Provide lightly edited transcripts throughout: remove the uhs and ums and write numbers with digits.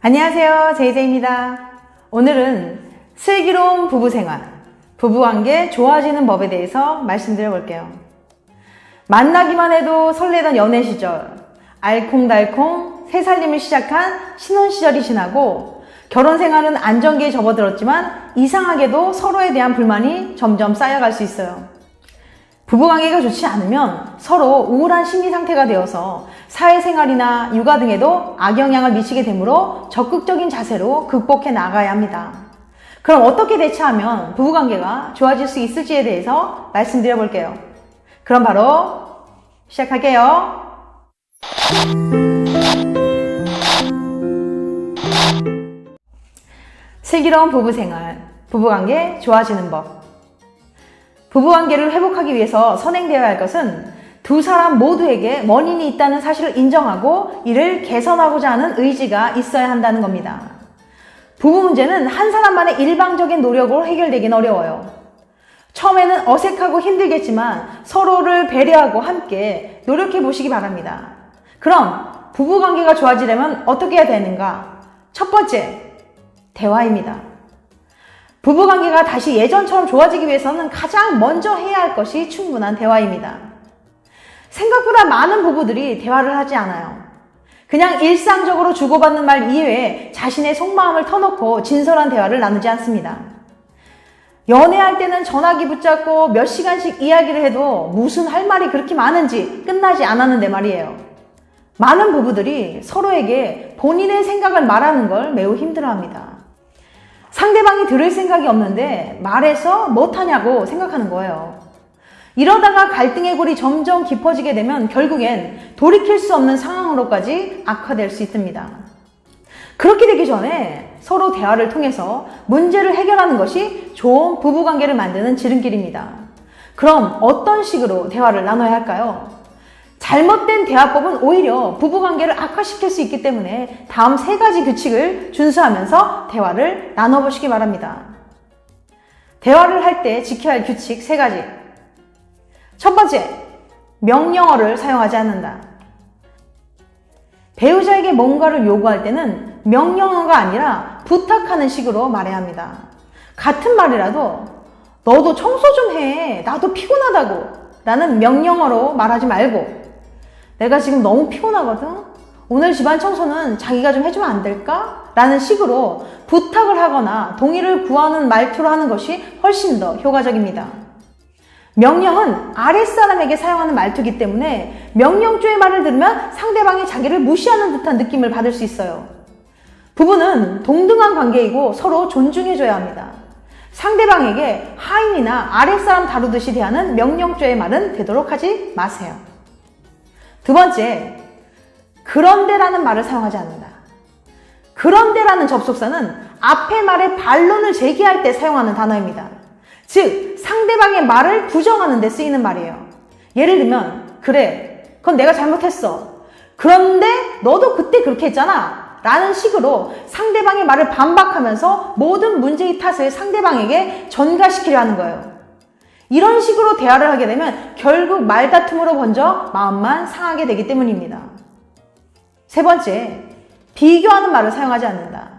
안녕하세요, 제이제이입니다. 오늘은 슬기로운 부부생활, 부부관계 좋아지는 법에 대해서 말씀드려 볼게요. 만나기만 해도 설레던 연애 시절, 알콩달콩 새살림을 시작한 신혼 시절이 지나고 결혼 생활은 안정기에 접어들었지만 이상하게도 서로에 대한 불만이 점점 쌓여갈 수 있어요. 부부관계가 좋지 않으면 서로 우울한 심리 상태가 되어서 사회생활이나 육아 등에도 악영향을 미치게 되므로 적극적인 자세로 극복해 나가야 합니다. 그럼 어떻게 대처하면 부부관계가 좋아질 수 있을지에 대해서 말씀드려 볼게요. 그럼 바로 시작할게요. 슬기로운 부부생활, 부부관계 좋아지는 법. 부부관계를 회복하기 위해서 선행되어야 할 것은 두 사람 모두에게 원인이 있다는 사실을 인정하고 이를 개선하고자 하는 의지가 있어야 한다는 겁니다. 부부 문제는 한 사람만의 일방적인 노력으로 해결되긴 어려워요. 처음에는 어색하고 힘들겠지만 서로를 배려하고 함께 노력해 보시기 바랍니다. 그럼 부부관계가 좋아지려면 어떻게 해야 되는가? 첫 번째, 대화입니다. 부부관계가 다시 예전처럼 좋아지기 위해서는 가장 먼저 해야 할 것이 충분한 대화입니다. 생각보다 많은 부부들이 대화를 하지 않아요. 그냥 일상적으로 주고받는 말 이외에 자신의 속마음을 터놓고 진솔한 대화를 나누지 않습니다. 연애할 때는 전화기 붙잡고 몇 시간씩 이야기를 해도 무슨 할 말이 그렇게 많은지 끝나지 않았는데 말이에요. 많은 부부들이 서로에게 본인의 생각을 말하는 걸 매우 힘들어합니다. 상대방이 들을 생각이 없는데 말해서 못하냐고 생각하는 거예요. 이러다가 갈등의 골이 점점 깊어지게 되면 결국엔 돌이킬 수 없는 상황으로까지 악화될 수 있습니다. 그렇게 되기 전에 서로 대화를 통해서 문제를 해결하는 것이 좋은 부부관계를 만드는 지름길입니다. 그럼 어떤 식으로 대화를 나눠야 할까요? 잘못된 대화법은 오히려 부부관계를 악화시킬 수 있기 때문에 다음 3가지 규칙을 준수하면서 대화를 나눠보시기 바랍니다. 대화를 할 때 지켜야 할 규칙 3가지. 첫 번째, 명령어를 사용하지 않는다. 배우자에게 뭔가를 요구할 때는 명령어가 아니라 부탁하는 식으로 말해야 합니다. 같은 말이라도 너도 청소 좀 해. 나도 피곤하다고. 라는 명령어로 말하지 말고 내가 지금 너무 피곤하거든? 오늘 집안 청소는 자기가 좀 해주면 안 될까? 라는 식으로 부탁을 하거나 동의를 구하는 말투로 하는 것이 훨씬 더 효과적입니다. 명령은 아랫사람에게 사용하는 말투이기 때문에 명령조의 말을 들으면 상대방이 자기를 무시하는 듯한 느낌을 받을 수 있어요. 부부는 동등한 관계이고 서로 존중해줘야 합니다. 상대방에게 하인이나 아랫사람 다루듯이 대하는 명령조의 말은 되도록 하지 마세요. 두 번째, 그런데라는 말을 사용하지 않는다. 그런데라는 접속사는 앞의 말에 반론을 제기할 때 사용하는 단어입니다. 즉, 상대방의 말을 부정하는 데 쓰이는 말이에요. 예를 들면, 그래, 그건 내가 잘못했어. 그런데 너도 그때 그렇게 했잖아. 라는 식으로 상대방의 말을 반박하면서 모든 문제의 탓을 상대방에게 전가시키려 하는 거예요. 이런 식으로 대화를 하게 되면 결국 말다툼으로 먼저 마음만 상하게 되기 때문입니다. 세 번째, 비교하는 말을 사용하지 않는다.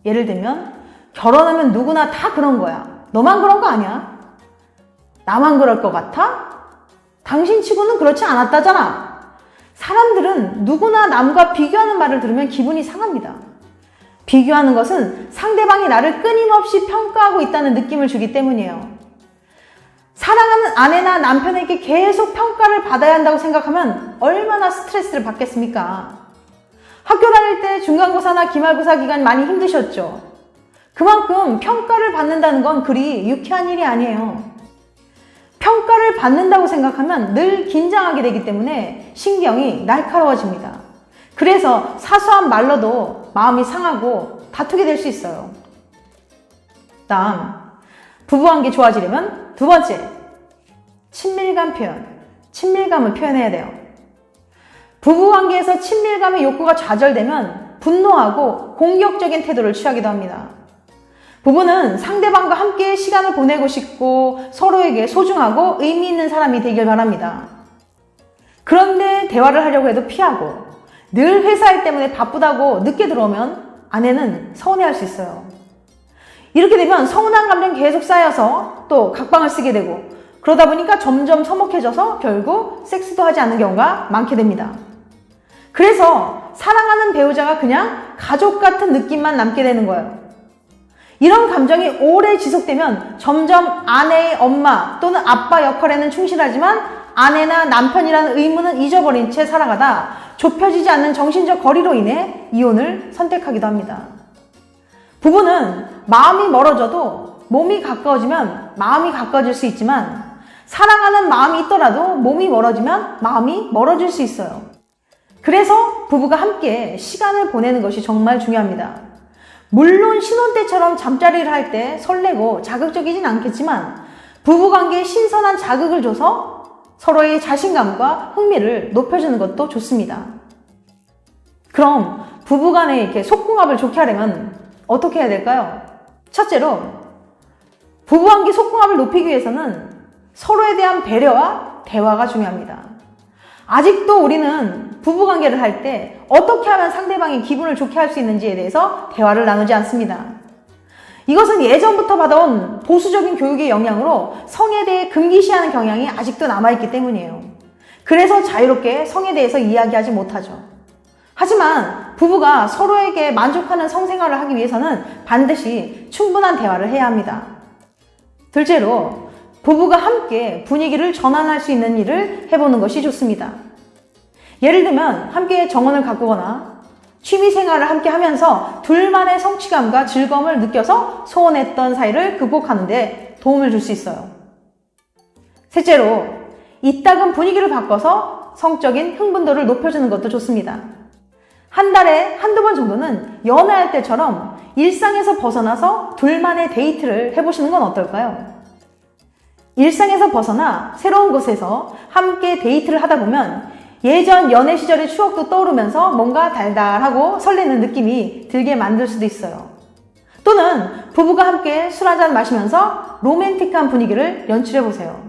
예를 들면, 결혼하면 누구나 다 그런 거야. 너만 그런 거 아니야? 나만 그럴 것 같아? 당신 치고는 그렇지 않았다잖아. 사람들은 누구나 남과 비교하는 말을 들으면 기분이 상합니다. 비교하는 것은 상대방이 나를 끊임없이 평가하고 있다는 느낌을 주기 때문이에요. 사랑하는 아내나 남편에게 계속 평가를 받아야 한다고 생각하면 얼마나 스트레스를 받겠습니까? 학교 다닐 때 중간고사나 기말고사 기간 많이 힘드셨죠? 그만큼 평가를 받는다는 건 그리 유쾌한 일이 아니에요. 평가를 받는다고 생각하면 늘 긴장하게 되기 때문에 신경이 날카로워집니다. 그래서 사소한 말로도 마음이 상하고 다투게 될 수 있어요. 다음, 부부관계 좋아지려면 두 번째, 친밀감 표현. 친밀감을 표현해야 돼요. 부부관계에서 친밀감의 욕구가 좌절되면 분노하고 공격적인 태도를 취하기도 합니다. 부부는 상대방과 함께 시간을 보내고 싶고 서로에게 소중하고 의미 있는 사람이 되길 바랍니다. 그런데 대화를 하려고 해도 피하고 늘 회사 일 때문에 바쁘다고 늦게 들어오면 아내는 서운해할 수 있어요. 이렇게 되면 서운한 감정이 계속 쌓여서 또 각방을 쓰게 되고, 그러다 보니까 점점 서먹해져서 결국 섹스도 하지 않는 경우가 많게 됩니다. 그래서 사랑하는 배우자가 그냥 가족 같은 느낌만 남게 되는 거예요. 이런 감정이 오래 지속되면 점점 아내의 엄마 또는 아빠 역할에는 충실하지만 아내나 남편이라는 의무는 잊어버린 채 살아가다 좁혀지지 않는 정신적 거리로 인해 이혼을 선택하기도 합니다. 부부는 마음이 멀어져도 몸이 가까워지면 마음이 가까워질 수 있지만 사랑하는 마음이 있더라도 몸이 멀어지면 마음이 멀어질 수 있어요. 그래서 부부가 함께 시간을 보내는 것이 정말 중요합니다. 물론 신혼 때처럼 잠자리를 할 때 설레고 자극적이진 않겠지만 부부관계에 신선한 자극을 줘서 서로의 자신감과 흥미를 높여주는 것도 좋습니다. 그럼 부부간에 이렇게 속궁합을 좋게 하려면 어떻게 해야 될까요? 첫째로, 부부관계 속궁합을 높이기 위해서는 서로에 대한 배려와 대화가 중요합니다. 아직도 우리는 부부관계를 할 때 어떻게 하면 상대방의 기분을 좋게 할 수 있는지에 대해서 대화를 나누지 않습니다. 이것은 예전부터 받아온 보수적인 교육의 영향으로 성에 대해 금기시하는 경향이 아직도 남아있기 때문이에요. 그래서 자유롭게 성에 대해서 이야기하지 못하죠. 하지만 부부가 서로에게 만족하는 성생활을 하기 위해서는 반드시 충분한 대화를 해야 합니다. 둘째로, 부부가 함께 분위기를 전환할 수 있는 일을 해보는 것이 좋습니다. 예를 들면 함께 정원을 가꾸거나 취미생활을 함께 하면서 둘만의 성취감과 즐거움을 느껴서 소원했던 사이를 극복하는 데 도움을 줄 수 있어요. 셋째로, 이따금 분위기를 바꿔서 성적인 흥분도를 높여주는 것도 좋습니다. 한 달에 한두 번 정도는 연애할 때처럼 일상에서 벗어나서 둘만의 데이트를 해보시는 건 어떨까요? 일상에서 벗어나 새로운 곳에서 함께 데이트를 하다 보면 예전 연애 시절의 추억도 떠오르면서 뭔가 달달하고 설레는 느낌이 들게 만들 수도 있어요. 또는 부부가 함께 술 한잔 마시면서 로맨틱한 분위기를 연출해보세요.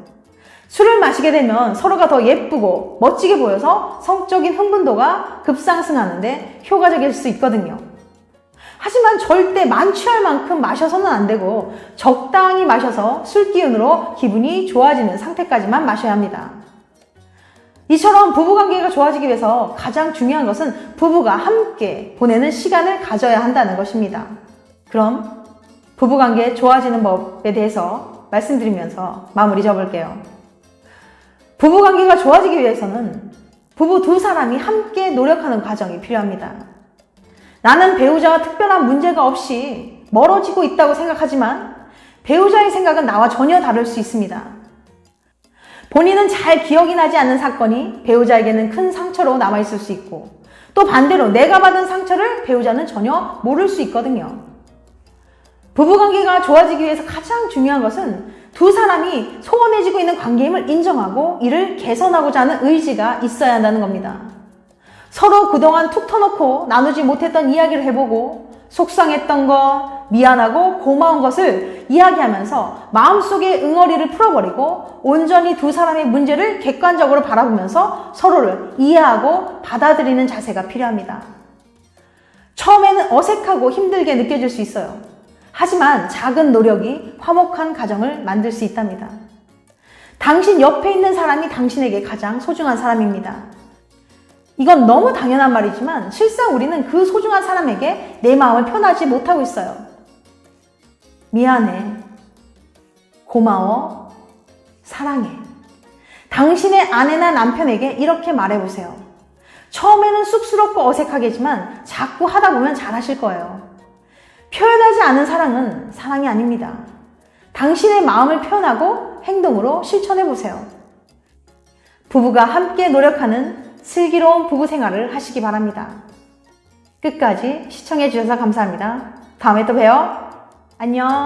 술을 마시게 되면 서로가 더 예쁘고 멋지게 보여서 성적인 흥분도가 급상승하는데 효과적일 수 있거든요. 하지만 절대 만취할 만큼 마셔서는 안 되고 적당히 마셔서 술 기운으로 기분이 좋아지는 상태까지만 마셔야 합니다. 이처럼 부부관계가 좋아지기 위해서 가장 중요한 것은 부부가 함께 보내는 시간을 가져야 한다는 것입니다. 그럼 부부관계 좋아지는 법에 대해서 말씀드리면서 마무리 접을게요. 부부관계가 좋아지기 위해서는 부부 두 사람이 함께 노력하는 과정이 필요합니다. 나는 배우자와 특별한 문제가 없이 멀어지고 있다고 생각하지만 배우자의 생각은 나와 전혀 다를 수 있습니다. 본인은 잘 기억이 나지 않는 사건이 배우자에게는 큰 상처로 남아있을 수 있고 또 반대로 내가 받은 상처를 배우자는 전혀 모를 수 있거든요. 부부관계가 좋아지기 위해서 가장 중요한 것은 두 사람이 소원해지고 있는 관계임을 인정하고 이를 개선하고자 하는 의지가 있어야 한다는 겁니다. 서로 그동안 툭 터놓고 나누지 못했던 이야기를 해보고 속상했던 것, 미안하고 고마운 것을 이야기하면서 마음속의 응어리를 풀어버리고 온전히 두 사람의 문제를 객관적으로 바라보면서 서로를 이해하고 받아들이는 자세가 필요합니다. 처음에는 어색하고 힘들게 느껴질 수 있어요. 하지만 작은 노력이 화목한 가정을 만들 수 있답니다. 당신 옆에 있는 사람이 당신에게 가장 소중한 사람입니다. 이건 너무 당연한 말이지만 실상 우리는 그 소중한 사람에게 내 마음을 표현하지 못하고 있어요. 미안해, 고마워, 사랑해. 당신의 아내나 남편에게 이렇게 말해보세요. 처음에는 쑥스럽고 어색하겠지만 자꾸 하다 보면 잘하실 거예요. 표현하지 않은 사랑은 사랑이 아닙니다. 당신의 마음을 표현하고 행동으로 실천해보세요. 부부가 함께 노력하는 슬기로운 부부 생활을 하시기 바랍니다. 끝까지 시청해주셔서 감사합니다. 다음에 또 봬요. 안녕.